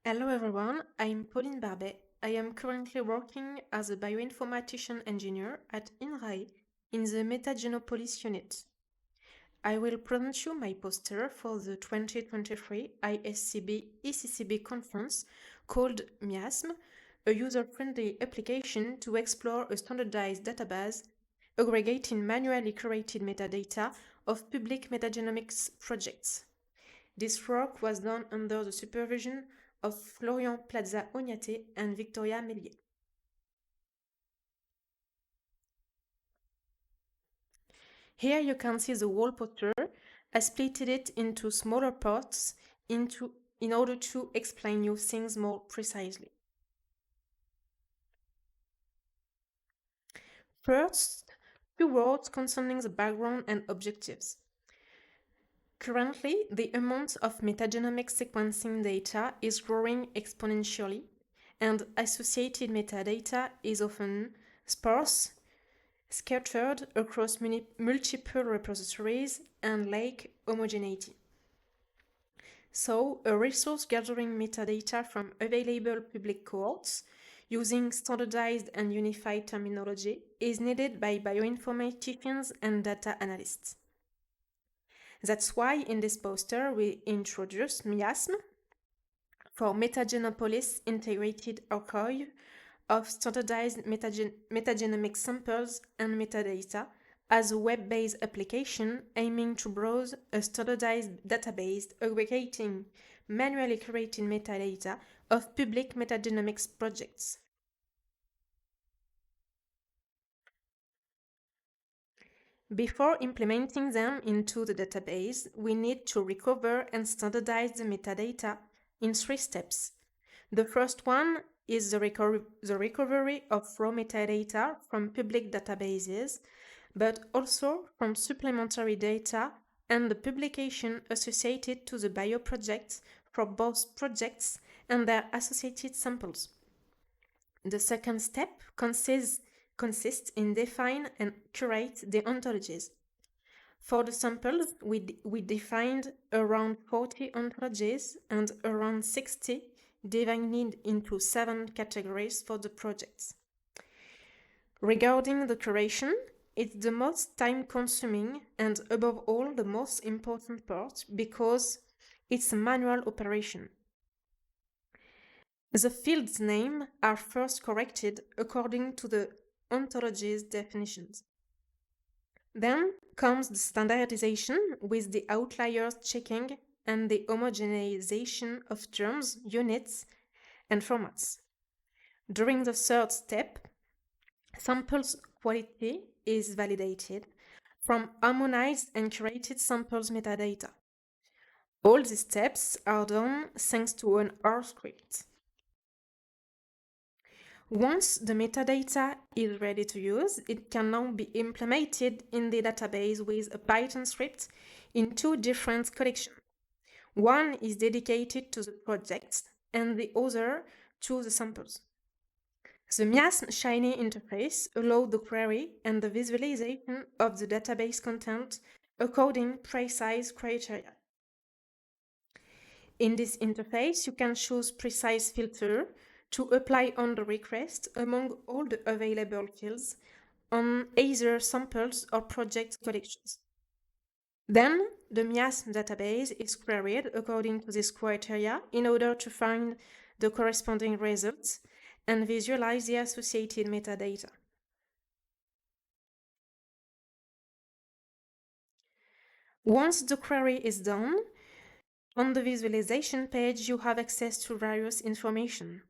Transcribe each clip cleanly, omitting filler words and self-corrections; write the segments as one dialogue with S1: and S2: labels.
S1: Hello everyone, I'm Pauline Barbet. I am currently working as a bioinformatician engineer at INRAE in the Metagenopolis unit. I will present you my poster for the 2023 ISCB ECCB conference called MIASSM, a user-friendly application to explore a standardized database aggregating manually curated metadata of public metagenomics projects. This work was done under the supervision of Florian Plaza Ognate and Victoria Mélier. Here you can see the whole poster. I split it into smaller parts in order to explain you things more precisely. First, few words concerning the background and objectives. Currently, the amount of metagenomic sequencing data is growing exponentially, and associated metadata is often sparse, scattered across multiple repositories, and lack homogeneity. So, a resource gathering metadata from available public cohorts using standardized and unified terminology is needed by bioinformaticians and data analysts. That's why in this poster we introduce MIASSM for Metagenopolis Integrated Archive of Standardized Metagenomic Samples and Metadata as a web-based application aiming to browse a standardized database aggregating manually curated metadata of public metagenomics projects. Before implementing them into the database, we need to recover and standardize the metadata in 3 steps. The first one is the recovery of raw metadata from public databases, but also from supplementary data and the publication associated to the bioprojects for both projects and their associated samples. The second step consists in define and curate the ontologies. For the samples, we defined around 40 ontologies and around 60 divided into 7 categories for the projects. Regarding the curation, it's the most time-consuming and above all the most important part because it's a manual operation. The fields' names are first corrected according to the ontology's definitions. Then comes the standardization with the outliers checking and the homogenization of terms, units, and formats. During the third step, samples quality is validated from harmonized and curated samples metadata. All these steps are done thanks to an R script. Once the metadata is ready to use, it can now be implemented in the database with a Python script in 2 different collections. One is dedicated to the projects and the other to the samples. The MIASSM Shiny interface allows the query and the visualization of the database content according precise criteria. In this interface, you can choose precise filter to apply on the request among all the available fields on either samples or project collections. Then, the MIASSM database is queried according to this criteria in order to find the corresponding results and visualize the associated metadata. Once the query is done, on the visualization page you have access to various information.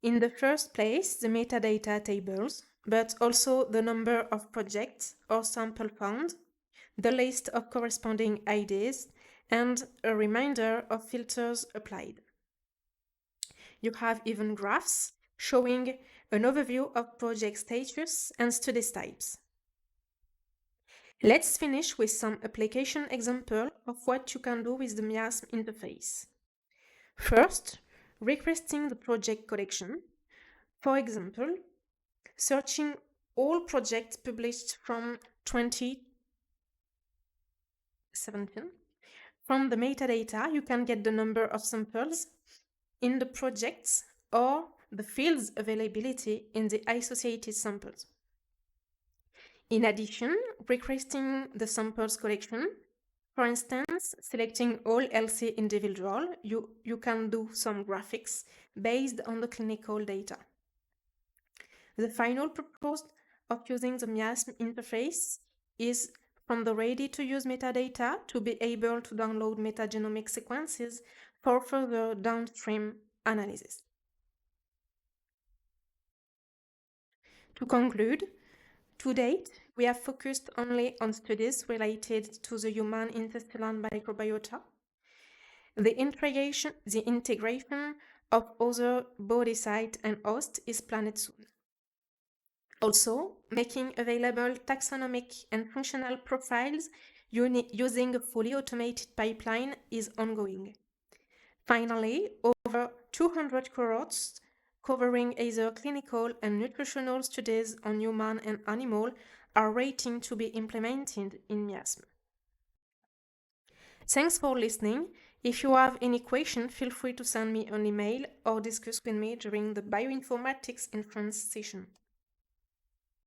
S1: In the first place, the metadata tables, but also the number of projects or sample found, the list of corresponding IDs, and a reminder of filters applied. You have even graphs showing an overview of project status and study types. Let's finish with some application example of what you can do with the MIASSM interface. First, requesting the project collection. For example, searching all projects published from 2017. From the metadata, you can get the number of samples in the projects or the field's availability in the associated samples. In addition, requesting the samples collection, for instance, selecting all healthy individuals, you can do some graphics based on the clinical data. The final purpose of using the MIASSM interface is from the ready-to-use metadata to be able to download metagenomic sequences for further downstream analysis. To conclude, to date, we have focused only on studies related to the human intestinal microbiota. The integration of other body sites and hosts is planned soon. Also, making available taxonomic and functional profiles using a fully automated pipeline is ongoing. Finally, over 200 cohorts covering either clinical and nutritional studies on human and animal are waiting to be implemented in MIASSM. Thanks for listening. If you have any questions, feel free to send me an email or discuss with me during the Bioinformatics in France session.